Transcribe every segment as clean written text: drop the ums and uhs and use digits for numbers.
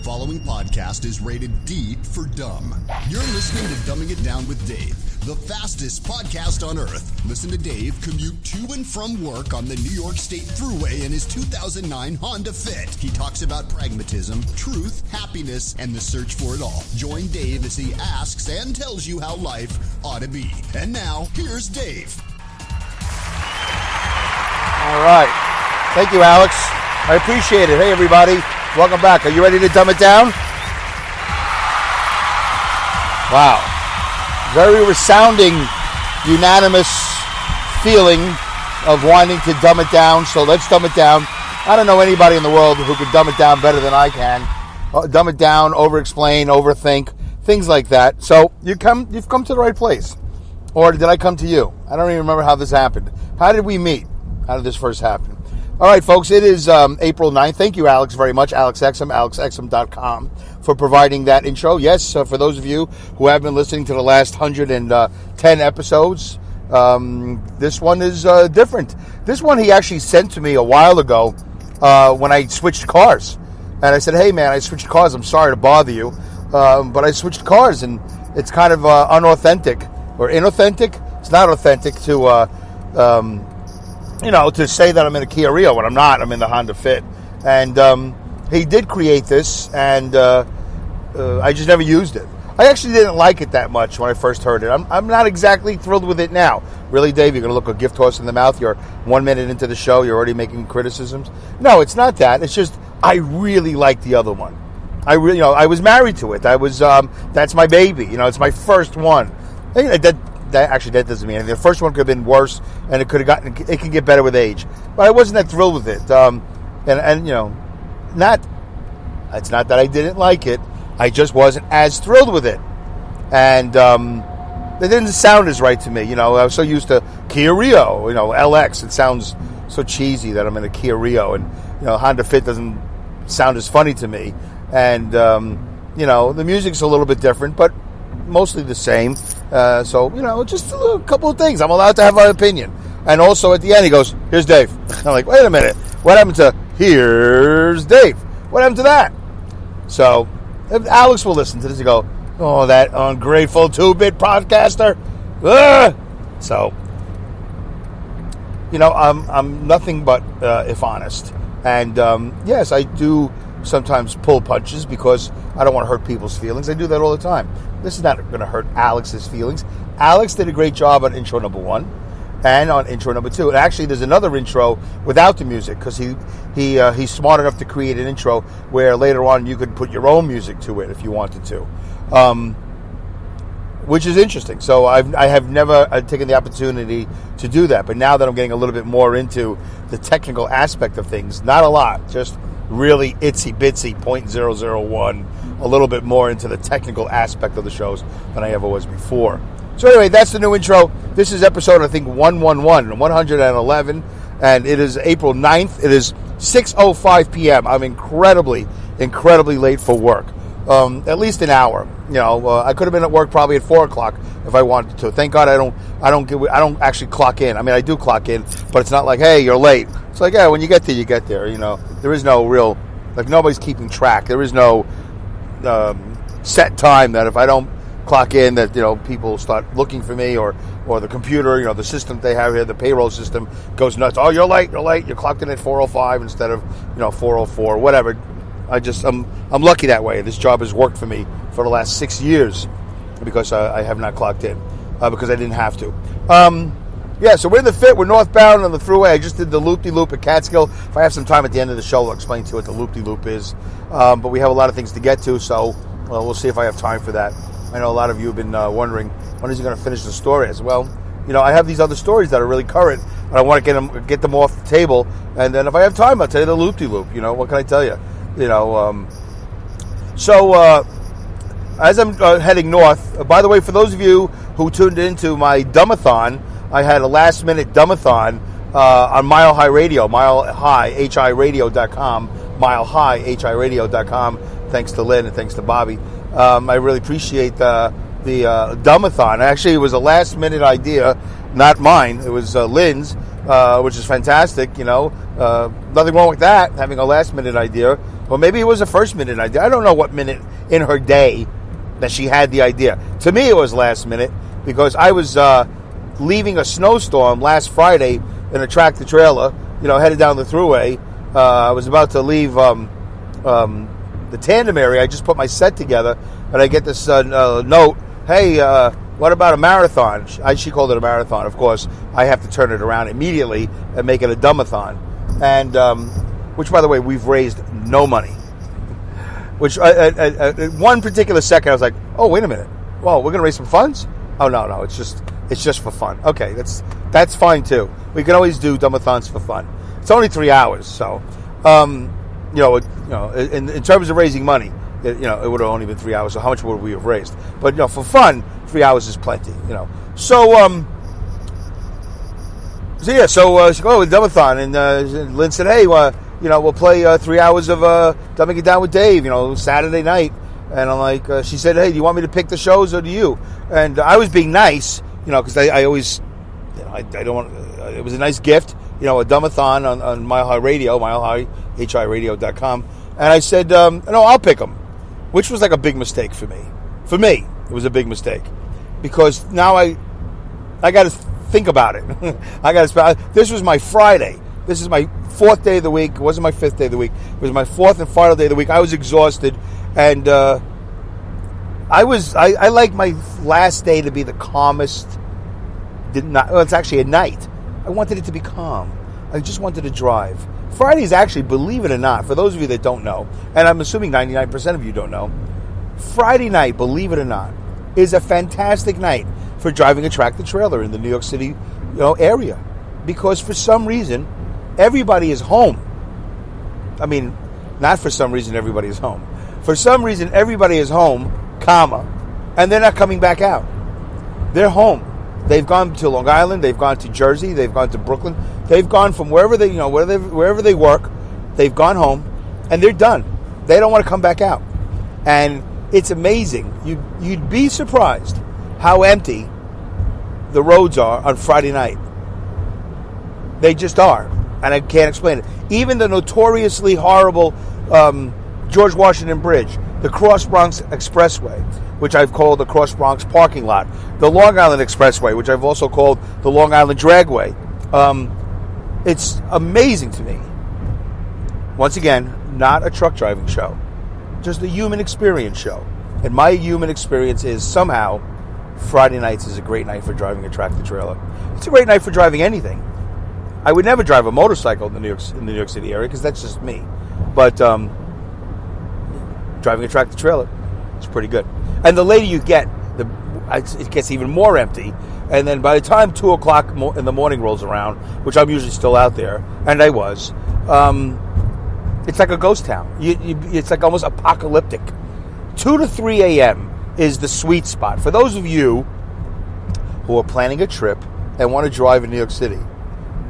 following podcast is rated D for dumb. You're listening to Dumbing It Down with Dave, the fastest podcast on earth. Listen to Dave commute to and from work on the New York State Thruway in his 2009 Honda Fit. He talks about pragmatism, truth, happiness, and the search for it all. Join Dave as he asks and tells you how life ought to be. And now, here's Dave. All right. Thank you, Alex. I appreciate it. Hey, everybody. Welcome back. Are you ready to dumb it down? Wow. Very resounding, unanimous feeling of wanting to dumb it down. So let's dumb it down. I don't know anybody in the world who could dumb it down better than I can. Dumb it down, over-explain, overthink, things like that. So you've come to the right place. Or did I come to you? I don't even remember how this happened. How did we meet? How did this first happen? All right, folks, it is April 9th. Thank you, Alex, very much. Alex Exum, alexexum.com, for providing that intro. Yes, for those of you who have been listening to the last 110 episodes, this one is different. This one he actually sent to me a while ago when I switched cars. And I said, hey, man, I switched cars. I'm sorry to bother you, but I switched cars, and it's kind of unauthentic or inauthentic. It's not authentic to... to say that I'm in a Kia Rio when I'm not. I'm in the Honda Fit. And he did create this, and I just never used it. I actually didn't like it that much when I first heard it. I'm not exactly thrilled with it now. Really, Dave, you're going to look a gift horse in the mouth. You're 1 minute into the show. You're already making criticisms. No, it's not that. It's just I really like the other one. I was married to it. I was that's my baby. It's my first one. That doesn't mean anything. The first one could have been worse, and it can get better with age. But I wasn't that thrilled with it. It's not that I didn't like it. I just wasn't as thrilled with it. And it didn't sound as right to me. I was so used to Kia Rio, LX. It sounds so cheesy that I'm in a Kia Rio. And, Honda Fit doesn't sound as funny to me. And, the music's a little bit different, but mostly the same. Just a couple of things. I'm allowed to have my opinion. And also at the end, he goes, here's Dave. I'm like, wait a minute. What happened to here's Dave? What happened to that? So if Alex will listen to this and go, oh, that ungrateful 2-bit podcaster. Ugh! So, I'm nothing but if honest. And yes, I do sometimes pull punches because I don't want to hurt people's feelings. I do that all the time. This is not going to hurt Alex's feelings. Alex did a great job on intro number 1 and on intro number 2. And actually, there's another intro without the music because he's smart enough to create an intro where later on you could put your own music to it if you wanted to, which is interesting. So I have never taken the opportunity to do that. But now that I'm getting a little bit more into the technical aspect of things, not a lot, just really itsy-bitsy 0.001, a little bit more into the technical aspect of the shows than I ever was before. So anyway, that's the new intro. This is episode, I think, 111, and it is April 9th. It is 6:05 p.m. I'm incredibly late for work. At least an hour. I could have been at work probably at 4 o'clock if I wanted to. Thank God I don't actually clock in. I mean, I do clock in, but it's not like, hey, you're late. It's like, yeah, when you get there, you get there. There is no real, nobody's keeping track. There is no set time that if I don't clock in that, people start looking for me or the computer, the system they have here, the payroll system goes nuts. Oh, you're late. You're clocked in at 4:05 instead of, 4:04, whatever. I'm lucky that way. This job has worked for me for the last 6 years because I have not clocked in because I didn't have to. So we're in the Fit. We're northbound on the Thruway. I just did the loop-de-loop at Catskill. If I have some time at the end of the show, I'll explain to you what the loop-de-loop is. But we have a lot of things to get to, so we'll see if I have time for that. I know a lot of you have been wondering, when is he going to finish the story? I said, well, I have these other stories that are really current, and I want to get them off the table. And then if I have time, I'll tell you the loop-de-loop. What can I tell you? As I'm heading north, by the way, for those of you who tuned into my dumbathon, I had a last-minute dumbathon on Mile High Radio, milehihiradio.com, milehihiradio.com, thanks to Lynn and thanks to Bobby. I really appreciate the dumbathon. Actually, it was a last-minute idea, not mine. It was Lynn's, which is fantastic, Nothing wrong with that, having a last-minute idea. Or maybe it was the first minute idea. I don't know what minute in her day that she had the idea. To me, it was last minute because I was leaving a snowstorm last Friday in a tractor trailer, headed down the thruway. I was about to leave the tandem area. I just put my set together, and I get this note, hey, what about a marathon? She called it a marathon. Of course, I have to turn it around immediately and make it a dumbathon. And, which, by the way, we've raised no money. Which, one particular second, I was like, oh, wait a minute. Well, we're going to raise some funds? Oh, no, it's just for fun. Okay, that's fine, too. We can always do dumbathons for fun. It's only 3 hours, so, in terms of raising money, it would have only been 3 hours, so how much would we have raised? But, for fun, 3 hours is plenty, So, she go with Dumbathon, and Lynn said, hey, we'll play 3 hours of Dumbing It Down with Dave, Saturday night. And I'm like, she said, hey, do you want me to pick the shows or do you? And I was being nice, because I always, I don't want, it was a nice gift, a Dumbathon on Mile High Radio, milehiradio.com. And I said, no, I'll pick them, which was like a big mistake for me. For me, it was a big mistake because now I got to think about it. This was my Friday. This is my fourth day of the week. It wasn't my fifth day of the week. It was my fourth and final day of the week. I was exhausted, and I like my last day to be the calmest. It's actually a night. I wanted it to be calm. I just wanted to drive. Friday is actually, believe it or not, for those of you that don't know, and I'm assuming 99% of you don't know, Friday night, believe it or not, is a fantastic night for driving a tractor trailer in the New York City, area, because for some reason everybody is home. I mean, not for some reason everybody is home. For some reason everybody is home, and they're not coming back out. They're home. They've gone to Long Island. They've gone to Jersey. They've gone to Brooklyn. They've gone from wherever they, wherever they work. They've gone home, and they're done. They don't want to come back out, and it's amazing. You'd be surprised how empty the roads are on Friday night. They just are, and I can't explain it. Even the notoriously horrible George Washington Bridge, the Cross Bronx Expressway, which I've called the Cross Bronx parking lot, the Long Island Expressway, which I've also called the Long Island Dragway. It's amazing to me. Once again, not a truck driving show, just a human experience show. And my human experience is somehow Friday nights is a great night for driving a tractor trailer. It's a great night for driving anything. I would never drive a motorcycle in the New York City area because that's just me. But driving a tractor trailer, it's pretty good. And the later you get, it gets even more empty. And then by the time 2 o'clock in the morning rolls around, which I'm usually still out there, and I was, it's like a ghost town. It's like almost apocalyptic. 2 to 3 a.m. is the sweet spot. For those of you who are planning a trip and want to drive in New York City,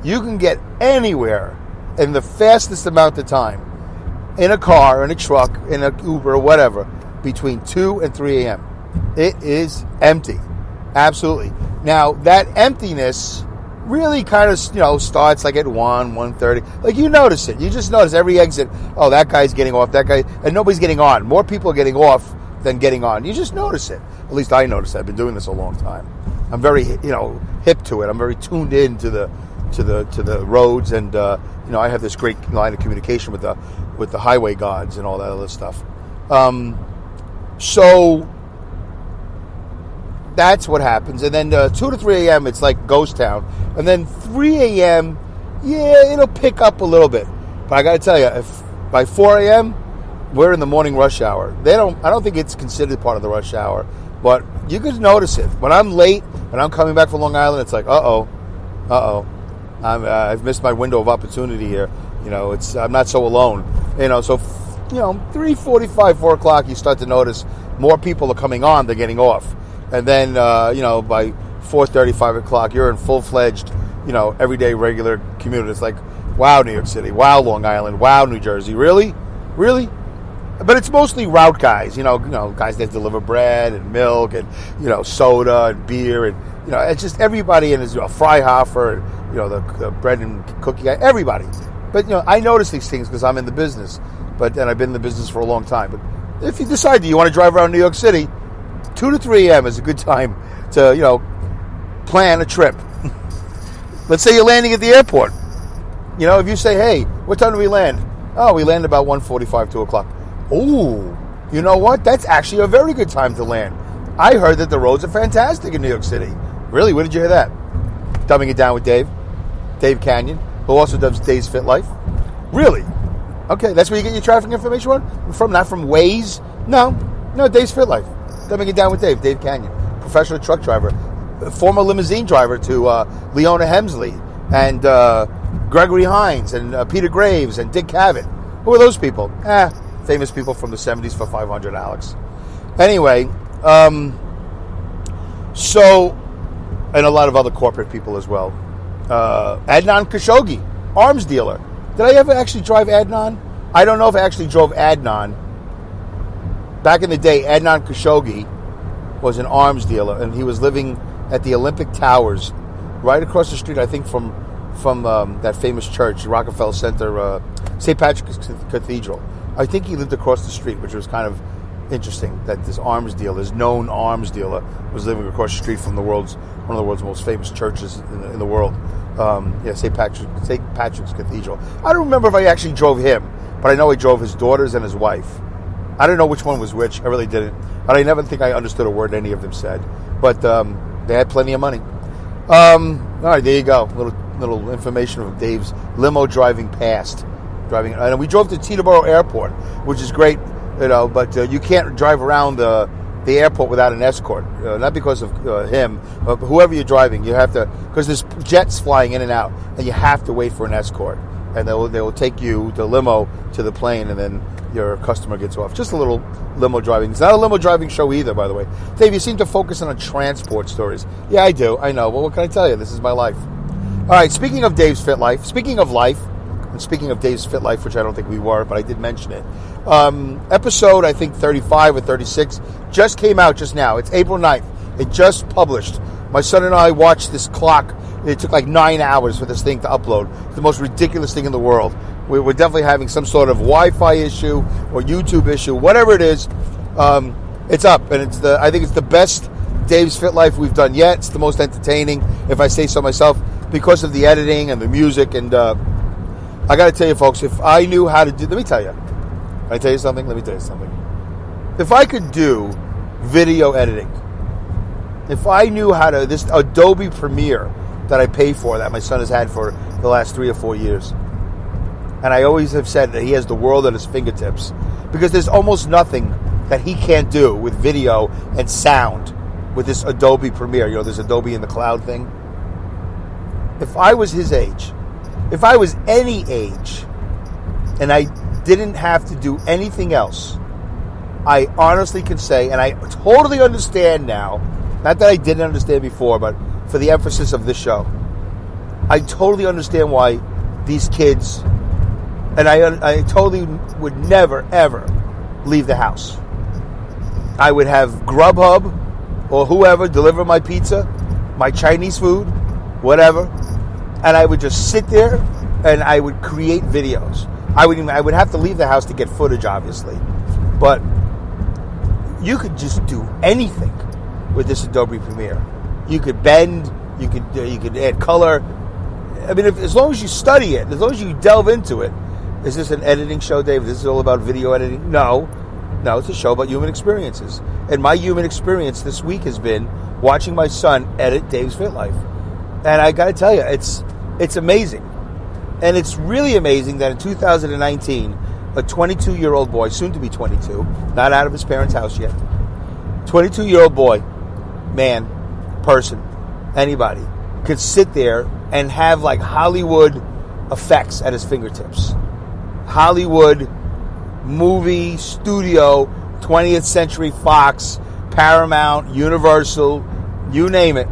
you can get anywhere in the fastest amount of time in a car, in a truck, in an Uber, or whatever, between 2 and 3 a.m. It is empty. Absolutely. Now, that emptiness really kind of, starts like at 1:30. Like, you notice it. You just notice every exit, oh, that guy's getting off, that guy, and nobody's getting on. More people are getting off than getting on. You just notice it. At least I notice it. I've been doing this a long time. I'm very, hip to it. I'm very tuned in to the roads, and I have this great line of communication with the highway gods and all that other stuff. So that's what happens. And then 2 to 3 a.m. it's like ghost town, and then 3 a.m. it'll pick up a little bit. But I got to tell you, if by 4 a.m. we're in the morning rush hour. I don't think it's considered part of the rush hour, but you could notice it. When I'm late, when I'm coming back from Long Island, it's like, I've missed my window of opportunity here. I'm not so alone. So 3:45, 4 o'clock, you start to notice more people are coming on than getting off. And then, by 4:30, 5 o'clock, you're in full-fledged, everyday regular commute. It's like, wow, New York City, wow, Long Island, wow, New Jersey. Really? Really? But it's mostly route guys, guys that deliver bread and milk and, soda and beer. And, it's just everybody in his, Freihofer and, the bread and cookie guy. Everybody. But, I notice these things because I'm in the business. And I've been in the business for a long time. But if you decide that you want to drive around New York City, 2 to 3 a.m. is a good time to, plan a trip. Let's say you're landing at the airport. If you say, hey, what time do we land? Oh, we land about 1:45, 2 o'clock. Ooh, you know what? That's actually a very good time to land. I heard that the roads are fantastic in New York City. Really? Where did you hear that? Dumbing It Down with Dave Canyon, who also does Dave's Fit Life. Really? Okay, that's where you get your traffic information from? Not from Waze? No, Dave's Fit Life. Dumbing It Down with Dave Canyon. Professional truck driver. Former limousine driver to Leona Hemsley and Gregory Hines and Peter Graves and Dick Cavett. Who are those people? Famous people from the 70s for 500, Alex. Anyway, and a lot of other corporate people as well. Adnan Khashoggi, arms dealer. Did I ever actually drive Adnan? I don't know if I actually drove Adnan. Back in the day, Adnan Khashoggi was an arms dealer, and he was living at the Olympic Towers, right across the street, I think, from that famous church, Rockefeller Center, St. Patrick's Cathedral. I think he lived across the street, which was kind of interesting that this known arms dealer, was living across the street from one of the world's most famous churches in the world. St. Patrick's Cathedral. I don't remember if I actually drove him, but I know I drove his daughters and his wife. I don't know which one was which. I really didn't. But I never think I understood a word any of them said. But they had plenty of money. All right, there you go. Little information of Dave's limo driving past. And we drove to Teterboro Airport, which is great, but you can't drive around the airport without an escort. Not because of him, but whoever you're driving, you have to, because there's jets flying in and out, and you have to wait for an escort. And they will take you, the limo, to the plane, and then your customer gets off. Just a little limo driving. It's not a limo driving show either, by the way. Dave, you seem to focus on transport stories. Yeah, I do. I know. Well, what can I tell you? This is my life. All right, speaking of Dave's Fit Life, speaking of life, and speaking of Dave's Fit Life, which I don't think we were, but I did mention it, episode, I think, 35 or 36 just came out just now. It's April 9th. It just published. My son and I watched this clock. It took like 9 hours for this thing to upload. It's the most ridiculous thing in the world. We're definitely having some sort of Wi-Fi issue or YouTube issue, whatever it is. It's up, and I think it's the best Dave's Fit Life we've done yet. It's the most entertaining, if I say so myself, because of the editing and the music. And I got to tell you, folks, if I knew how to do, let me tell you. Can I tell you something? Let me tell you something. If I could do video editing, if I knew how to, this Adobe Premiere that I pay for, that my son has had for the last 3 or 4 years, and I always have said that he has the world at his fingertips, because there's almost nothing that he can't do with video and sound with this Adobe Premiere. This Adobe in the cloud thing. If I was his age, if I was any age, and I didn't have to do anything else, I honestly can say, and I totally understand now, not that I didn't understand before, but for the emphasis of this show, I totally understand why these kids, and I totally would never, ever leave the house. I would have Grubhub or whoever deliver my pizza, my Chinese food, whatever, and I would just sit there and I would create videos. I would have to leave the house to get footage, obviously, but you could just do anything with this Adobe Premiere. You could bend, you could add color. I mean, as long as you study it, as long as you delve into it. Is this an editing show, Dave? This is all about video editing? No, it's a show about human experiences. And my human experience this week has been watching my son edit Dave's Fit Life. And I got to tell you, it's amazing. And it's really amazing that in 2019, a 22-year-old boy, soon to be 22, not out of his parents' house yet, 22-year-old boy, man, person, anybody, could sit there and have like Hollywood effects at his fingertips. Hollywood, movie, studio, 20th Century Fox, Paramount, Universal, you name it,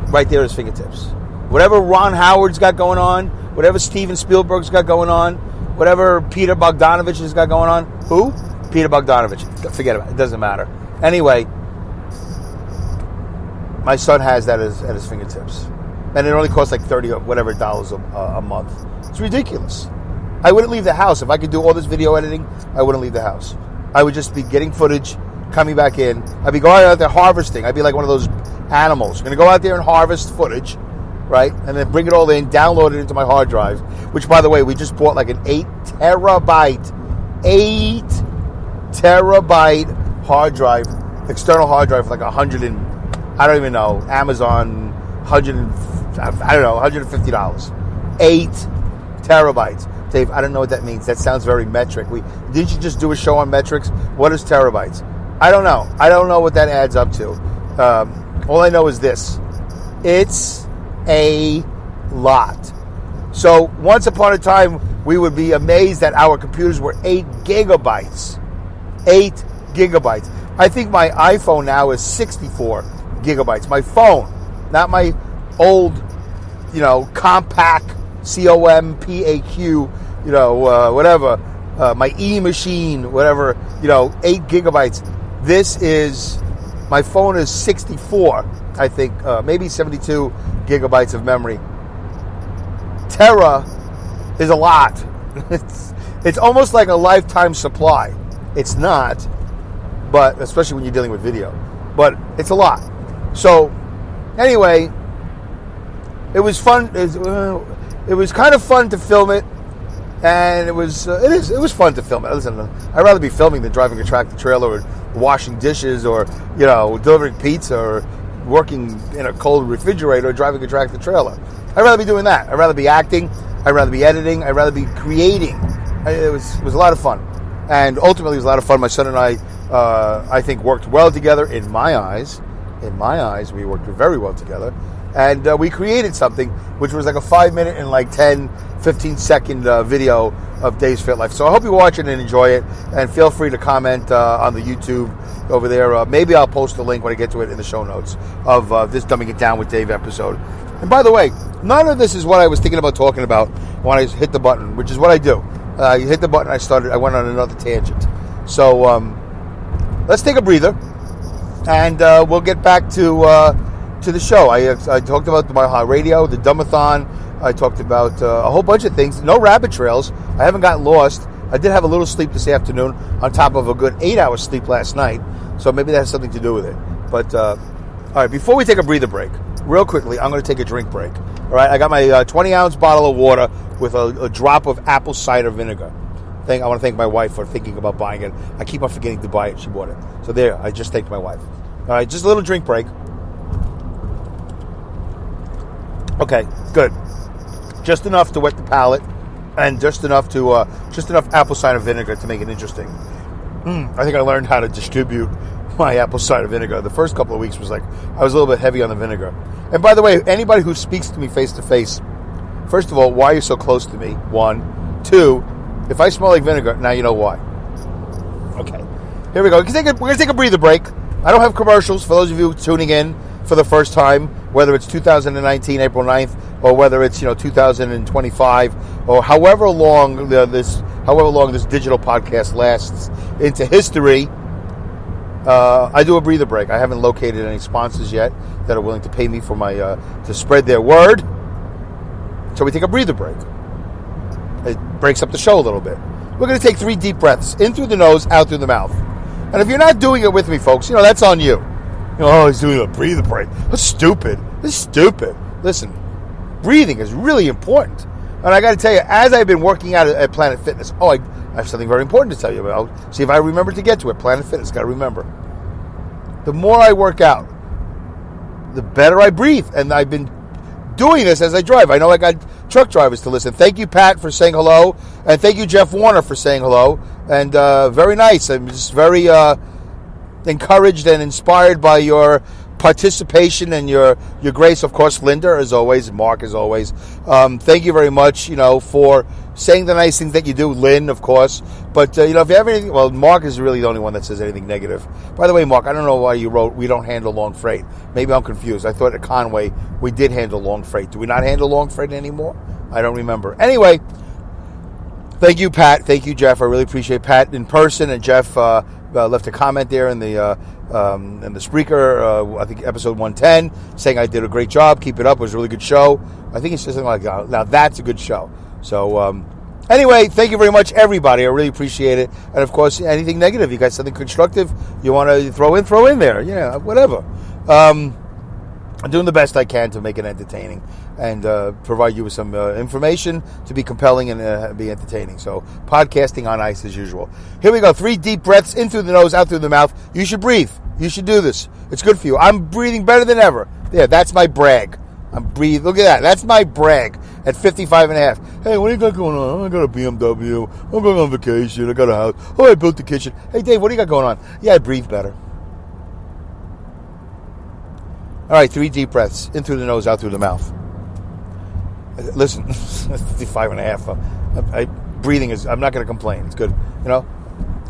right there at his fingertips. Whatever Ron Howard's got going on, whatever Steven Spielberg's got going on, whatever Peter Bogdanovich has got going on. Who? Peter Bogdanovich. Forget about it. It doesn't matter. Anyway, my son has that at his fingertips. and it only costs like $30 or whatever dollars a month. It's ridiculous. I wouldn't leave the house. If I could do all this video editing, I wouldn't leave the house. I would just be getting footage, coming back in. I'd be going out there harvesting. I'd be like one of those animals. I'm going to go out there and harvest footage, right? And then bring it all in, download it into my hard drive, which, by the way, we just bought like an 8 terabyte hard drive, external hard drive for like I don't even know, Amazon, $150. 8 terabytes. Dave, I don't know what that means. That sounds very metric. Didn't you just do a show on metrics? What is terabytes? I don't know. I don't know what that adds up to. All I know is this. It's a lot. So once upon a time, we would be amazed that our computers were 8 gigabytes. 8 gigabytes. I think my iPhone now is 64 gigabytes. My phone, not my old, compact, COMPAQ, whatever, my E-machine, whatever, 8 gigabytes. My phone is 64, I think, maybe 72 gigabytes of memory. Tera is a lot. It's almost like a lifetime supply. It's not, but especially when you're dealing with video. But it's a lot. So, anyway, it was fun. It was kind of fun to film it, and it was fun to film it. Listen, I'd rather be filming than driving a tractor trailer or washing dishes or delivering pizza or working in a cold refrigerator or driving a tractor trailer. I'd rather be doing that. I'd rather be acting. I'd rather be editing. I'd rather be creating. It was a lot of fun, and ultimately it was a lot of fun. My son and I think, worked well together. In my eyes, we worked very well together. And we created something which was like a 5-minute and like 10, 15-second video of Dave's Fit Life. So I hope you watch it and enjoy it. And feel free to comment on the YouTube over there. Maybe I'll post a link when I get to it in the show notes of this Dumbing It Down with Dave episode. And by the way, none of this is what I was thinking about talking about when I hit the button, which is what I do. I hit the button, I went on another tangent. So let's take a breather, and we'll get back to the show. I talked about my radio, the Dumbathon. I talked about a whole bunch of things. No rabbit trails. I haven't gotten lost. I did have a little sleep this afternoon on top of a good 8 hours sleep last night. So maybe that has something to do with it. But, all right, before we take a breather break, real quickly, I'm going to take a drink break. All right, I got my 20-ounce bottle of water with a drop of apple cider vinegar. I want to thank my wife for thinking about buying it. I keep on forgetting to buy it. She bought it. So there, I just thanked my wife. All right, just a little drink break. Okay, good. Just enough to wet the palate, and just enough apple cider vinegar to make it interesting. I think I learned how to distribute my apple cider vinegar. The first couple of weeks was like I was a little bit heavy on the vinegar. And by the way, anybody who speaks to me face to face, first of all, why are you so close to me? 1, 2. If I smell like vinegar, now you know why. Okay, here we go. We're going to take a breather break. I don't have commercials for those of you tuning in for the first time, whether it's 2019, April 9th, or whether it's 2025, or however long this digital podcast lasts into history. I do a breather break. I haven't located any sponsors yet that are willing to pay me for my to spread their word. So we take a breather break. It breaks up the show a little bit. We're going to take 3 deep breaths in through the nose, out through the mouth. And if you're not doing it with me, folks, that's on you. He's doing a breather break. That's stupid. This is stupid. Listen, breathing is really important. And I got to tell you, as I've been working out at Planet Fitness, I have something very important to tell you about. I'll see if I remember to get to it. Planet Fitness, got to remember. The more I work out, the better I breathe. And I've been doing this as I drive. I know I got truck drivers to listen. Thank you, Pat, for saying hello. And thank you, Jeff Warner, for saying hello. And very nice. I'm just very encouraged and inspired by your participation and your grace. Of course, Linda, as always, Mark, as always. Thank you very much, for saying the nice things that you do. Lynn, of course. But, if you have anything, well, Mark is really the only one that says anything negative. By the way, Mark, I don't know why you wrote, we don't handle long freight. Maybe I'm confused. I thought at Conway we did handle long freight. Do we not handle long freight anymore? I don't remember. Anyway, thank you, Pat. Thank you, Jeff. I really appreciate Pat in person, and Jeff left a comment there in the and the Spreaker, I think episode 110, saying I did a great job. Keep it up. It was a really good show. I think he said something like, now that's a good show. So, anyway, thank you very much, everybody. I really appreciate it. And, of course, anything negative, you got something constructive you want to throw in there. Yeah, whatever. I'm doing the best I can to make it entertaining and provide you with some information to be compelling and be entertaining. So, podcasting on ice as usual. Here we go. 3 deep breaths in through the nose, out through the mouth. You should breathe. You should do this. It's good for you. I'm breathing better than ever. There, that's my brag. I'm breathing. Look at that. That's my brag at 55 and a half. Hey, what do you got going on? I got a BMW. I'm going on vacation. I got a house. Oh, I built the kitchen. Hey, Dave, what do you got going on? Yeah, I breathe better. All right, 3 deep breaths. In through the nose, out through the mouth. Listen, 55 and a half. Breathing is, I'm not going to complain. It's good. You know?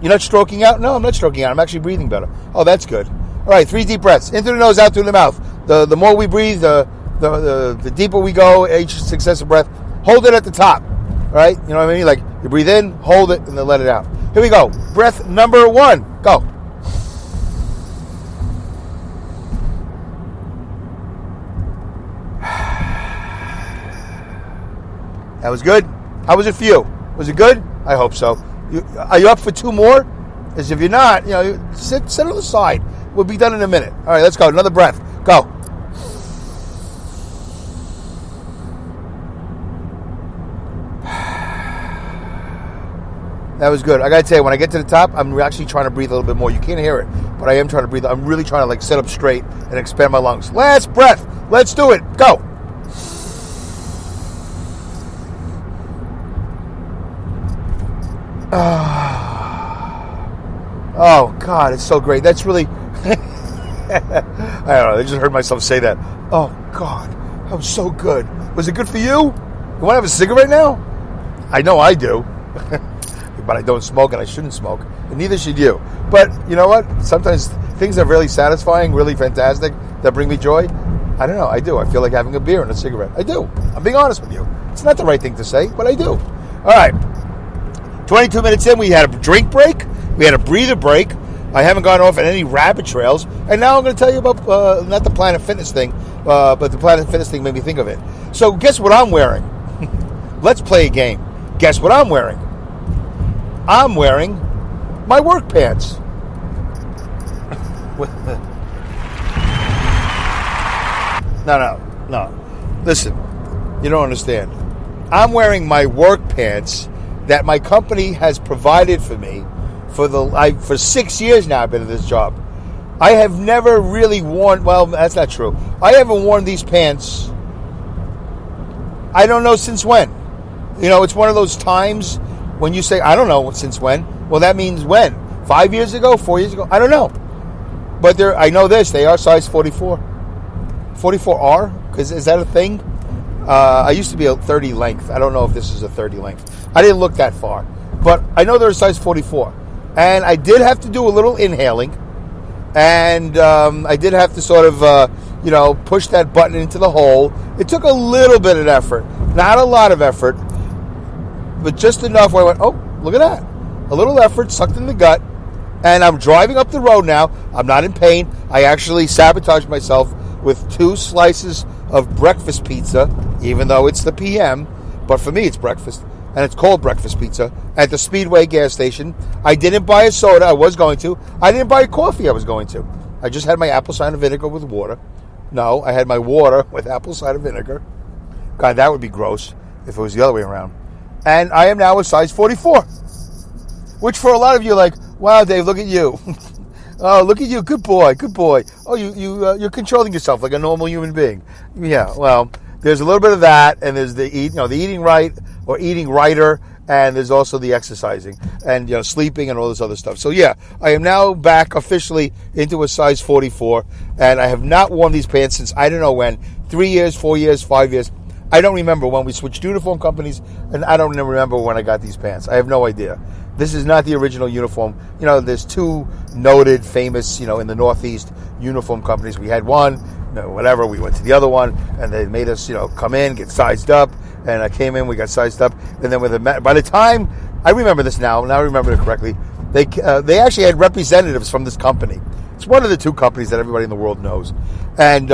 You're not stroking out? No, I'm not stroking out. I'm actually breathing better. Oh, that's good. All right, 3 deep breaths. In through the nose, out through the mouth. The more we breathe, the deeper we go, each successive breath. Hold it at the top. All right? You know what I mean? Like, you breathe in, hold it, and then let it out. Here we go. Breath number 1. Go. That was good. How was it for you? Was it good? I hope so. Are you up for 2 more? As if you're not, sit on the side. We'll be done in a minute. All right, let's go. Another breath. Go. That was good. I got to tell you, when I get to the top, I'm actually trying to breathe a little bit more. You can't hear it, but I am trying to breathe. I'm really trying to sit up straight and expand my lungs. Last breath. Let's do it. Go. Oh, God, it's so great. That's really... I don't know. I just heard myself say that. Oh, God, that was so good. Was it good for you? You want to have a cigarette now? I know I do. But I don't smoke, and I shouldn't smoke. And neither should you. But you know what? Sometimes things are really satisfying, really fantastic, that bring me joy. I don't know. I do. I feel like having a beer and a cigarette. I do. I'm being honest with you. It's not the right thing to say, but I do. All right. 22 minutes in, we had a drink break. We had a breather break. I haven't gone off on any rabbit trails. And now I'm going to tell you about, not the Planet Fitness thing, but the Planet Fitness thing made me think of it. So guess what I'm wearing? Let's play a game. Guess what I'm wearing? I'm wearing my work pants. No. Listen, you don't understand. I'm wearing my work pants that my company has provided for me for 6 years now. I've been in this job. I have never really worn, well, that's not true. I haven't worn these pants, I don't know since when. It's one of those times when you say, I don't know since when. Well, that means when? 5 years ago? 4 years ago? I don't know. But I know this, they are size 44. 44R? Because is that a thing? I used to be a 30 length. I don't know if this is a 30 length. I didn't look that far. But I know they're a size 44. And I did have to do a little inhaling. And I did have to sort of, push that button into the hole. It took a little bit of effort. Not a lot of effort. But just enough where I went, oh, look at that. A little effort, sucked in the gut. And I'm driving up the road now. I'm not in pain. I actually sabotaged myself with 2 slices of breakfast pizza, even though it's the PM. But for me, it's breakfast. And it's called breakfast pizza at the Speedway gas station. I didn't buy a soda. I was going to. I didn't buy a coffee. I was going to. I just had my apple cider vinegar with water. No, I had my water with apple cider vinegar. God, that would be gross if it was the other way around. And I am now a size 44. Which for a lot of you are like, wow, Dave, look at you. Oh, look at you. Good boy. Good boy. Oh, you're controlling yourself like a normal human being. Yeah, well, there's a little bit of that, and there's the eating right or eating righter, and there's also the exercising and sleeping and all this other stuff. So yeah, I am now back officially into a size 44, and I have not worn these pants since I don't know when, 3 years, 4 years, 5 years. I don't remember when we switched uniform companies, and I don't remember when I got these pants. I have no idea. This is not the original uniform. There's 2 noted, famous, in the Northeast uniform companies. We had one, whatever. We went to the other one, and they made us, come in, get sized up. And I came in, we got sized up, and then by the time I remember this now I remember it correctly. They actually had representatives from this company. It's one of the two companies that everybody in the world knows. And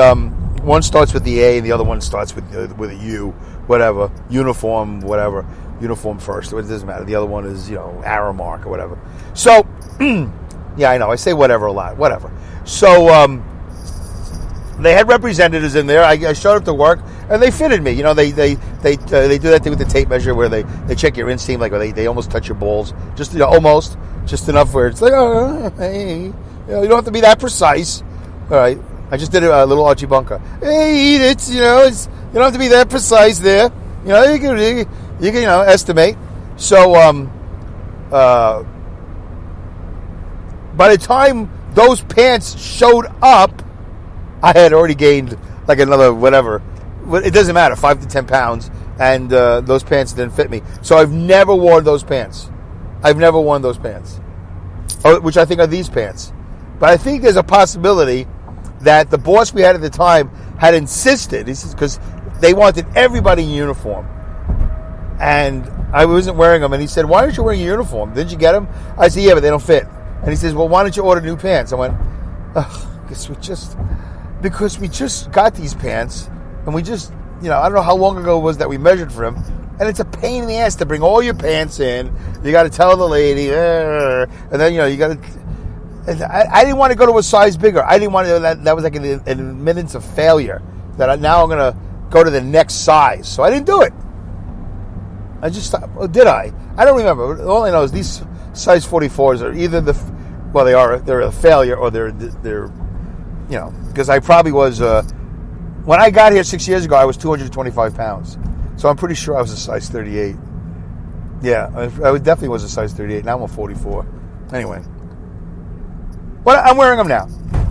one starts with the A and the other one starts with a U, whatever. Uniform, whatever. Uniform first. It doesn't matter. The other one is, Aramark or whatever. So, yeah, I know. I say whatever a lot. Whatever. So, they had representatives in there. I showed up to work, and they fitted me. They do that thing with the tape measure where they check your inseam, like they almost touch your balls, just almost, just enough where it's like, oh, hey, you don't have to be that precise. All right, I just did a little Archie Bunker. Hey, eat it. You don't have to be that precise there. You can estimate. So, by the time those pants showed up, I had already gained like another whatever. It doesn't matter, 5 to 10 pounds, and those pants didn't fit me. So I've never worn those pants. Which I think are these pants. But I think there's a possibility that the boss we had at the time had insisted, because they wanted everybody in uniform. And I wasn't wearing them. And he said, why aren't you wearing a uniform? Didn't you get them? I said, yeah, but they don't fit. And he says, well, why don't you order new pants? I went, because we just got these pants, and we just, I don't know how long ago it was that we measured for them, and it's a pain in the ass to bring all your pants in. You got to tell the lady, and then, you got to, I didn't want to go to a size bigger. I didn't want to, that was like an admittance of failure, that now I'm going to go to the next size. So I didn't do it. I just thought, did I? I don't remember. All I know is these size 44s are either they're a failure, or they're because I probably was, when I got here 6 years ago, I was 225 pounds. So I'm pretty sure I was a size 38. Yeah, I definitely was a size 38. Now I'm a 44. Anyway. But I'm wearing them now.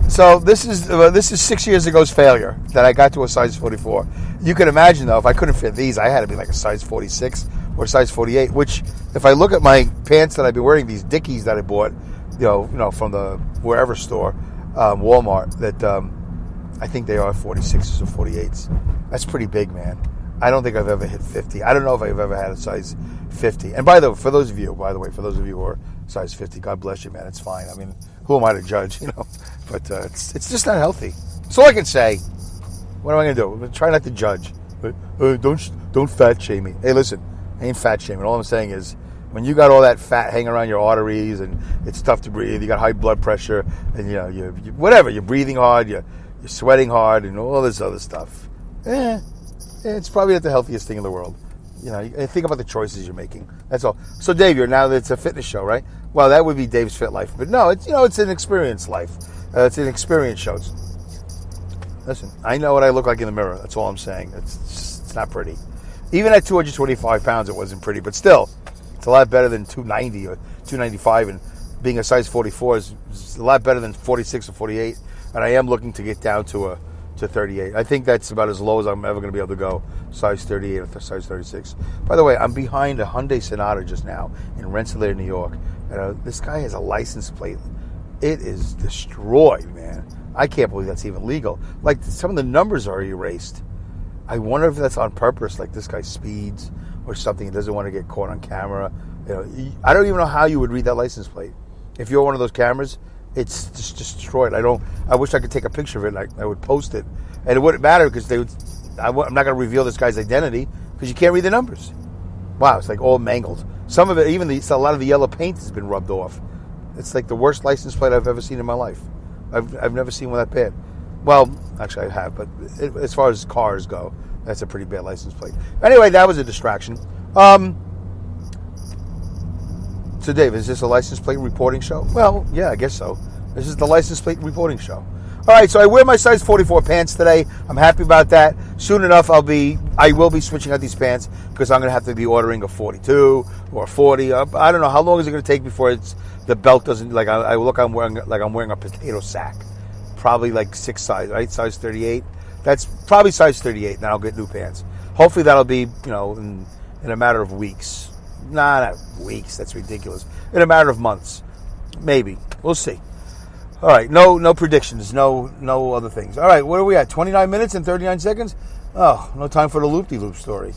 So this is 6 years ago's failure, that I got to a size 44. You can imagine, though, if I couldn't fit these, I had to be like a size 46 or size 48, which, if I look at my pants that I've been wearing, these Dickies that I bought, from the wherever store, Walmart, that I think they are 46s or 48s. That's pretty big, man. I don't think I've ever hit 50. I don't know if I've ever had a size 50. And for those of you who are size 50, God bless you, man. It's fine. I mean, who am I to judge, But it's just not healthy. That's all I can say. What am I going to do? I'm going to try not to judge. Don't fat shame me. Hey, listen, I ain't fat shaming. All I'm saying is, when you got all that fat hanging around your arteries and it's tough to breathe, you got high blood pressure, and you're breathing hard, you're sweating hard, and all this other stuff. It's probably not the healthiest thing in the world. Think about the choices you're making. That's all. So, Dave, now it's a fitness show, right? Well, that would be Dave's Fit Life, but no, it's an experience life. It's an experience show. Listen, I know what I look like in the mirror. That's all I'm saying. It's not pretty. Even at 225 pounds, it wasn't pretty, but still. It's a lot better than 290 or 295, and being a size 44 is a lot better than 46 or 48. And I am looking to get down to 38. I think that's about as low as I'm ever going to be able to go, size 38 or size 36. By the way, I'm behind a Hyundai Sonata just now in Rensselaer, New York. And this guy has a license plate. It is destroyed, man. I can't believe that's even legal. Like, some of the numbers are erased. I wonder if that's on purpose, like this guy speeds or something. He doesn't want to get caught on camera. I don't even know how you would read that license plate. If you're one of those cameras, it's just destroyed. I wish I could take a picture of it. I would post it, and it wouldn't matter because I'm not going to reveal this guy's identity because you can't read the numbers. Wow, it's like all mangled. Some of it, even a lot of the yellow paint has been rubbed off. It's like the worst license plate I've ever seen in my life. I've never seen one that bad. Well, actually I have, but as far as cars go, that's a pretty bad license plate. Anyway, that was a distraction. So, Dave, is this a license plate reporting show? Well, yeah, I guess so. This is the license plate reporting show. All right, so I wear my size 44 pants today. I'm happy about that. Soon enough, I will be switching out these pants because I'm going to have to be ordering a 42 or a 40. I don't know. How long is it going to take before the belt doesn't, like, I'm wearing a potato sack. Probably like 6 size, right? Size 38. That's probably size 38, and then I'll get new pants. Hopefully that'll be, in a matter of weeks. Not weeks. That's ridiculous. In a matter of months, maybe. We'll see. All right. No predictions. No other things. All right. What are we at? 29 minutes and 39 seconds. Oh, no time for the loop-de-loop story.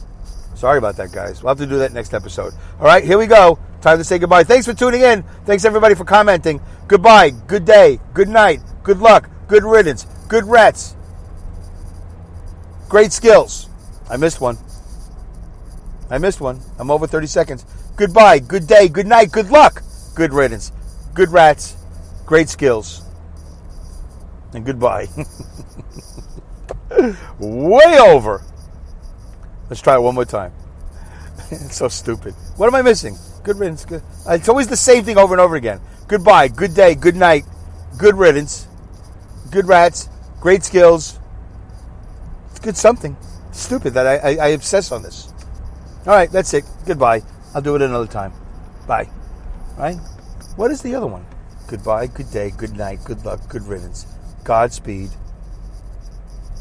Sorry about that, guys. We'll have to do that next episode. All right. Here we go. Time to say goodbye. Thanks for tuning in. Thanks everybody for commenting. Goodbye. Good day. Good night. good luck, good riddance, good rats, great skills. I missed one. I'm over 30 seconds. Goodbye, good day, good night, good luck, good riddance, good rats, great skills, and goodbye. Way over. Let's try it one more time. It's so stupid. What am I missing? Good riddance. Good. It's always the same thing over and over again. Goodbye, good day, good night, good riddance, good rats, great skills. It's good something. Stupid that I obsess on this. All right, that's it. Goodbye. I'll do it another time. Bye. All right? What is the other one? Goodbye, good day, good night, good luck, good riddance, Godspeed,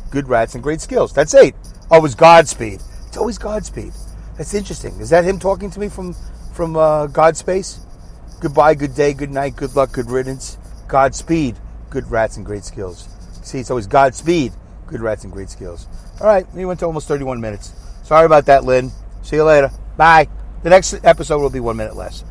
good rats, and great skills. That's 8. Oh, it was Godspeed. It's always Godspeed. That's interesting. Is that him talking to me from Godspace? Goodbye, good day, good night, good luck, good riddance, Godspeed, good rats, and great skills. See, it's always Godspeed, good rats, and great skills. All right, we went to almost 31 minutes. Sorry about that, Lynn. See you later. Bye. The next episode will be 1 minute less.